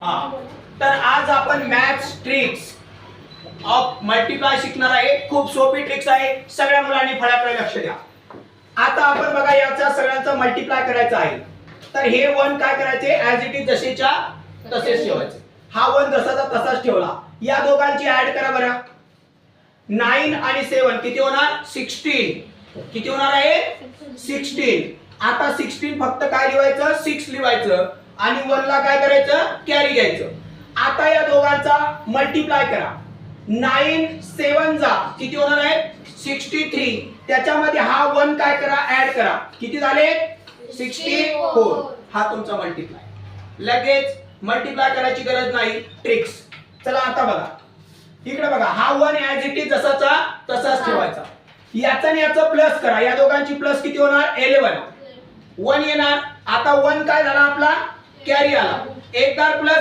हा तर आज आपण मॅथ्स ट्रिक्स ऑफ मल्टिप्लाय शिकणार आहे. खूप सोपी ट्रिक्स आहे. सगळ्या मुलांनी फळ्याकडे लक्ष द्या. आता आपण बघा याचा सगळ्यांचा मल्टिप्लाय करायचा आहे. तर हे 1 काय करायचे ऍज इट इज जसेच्या तसेच ठेवायचे. हा 1 जसाचा तसाच ठेवला. या दोघांची ऍड करा बरं. 9 आणि 7 किती होणार 16. किती होणार आहे 16. आता 16 फक्त काय लिहायचं 6 लिहायचं आणि 1 ला काय करायचं कॅरी घ्यायचं. आता या दोघांचा मल्टिप्लाय करा. 9 7 जा किती होणार आहे 63. त्याच्यामध्ये हा 1 काय करा ऍड करा. किती झाले 64. हा तुमचा मल्टिप्लाय. लगेच मल्टिप्लाय करायची गरज नाही. ट्रिक्स चला आता बघा इकडे बघा. हा 1 ऍज इट इज जसाचा तसाच ठेवायचा. याचा आणि याचा प्लस करा. या दोघांची प्लस किती होणार 11. 1 येणार. आता 1 काय झाला आपला कॅरी आला. एकदा प्लस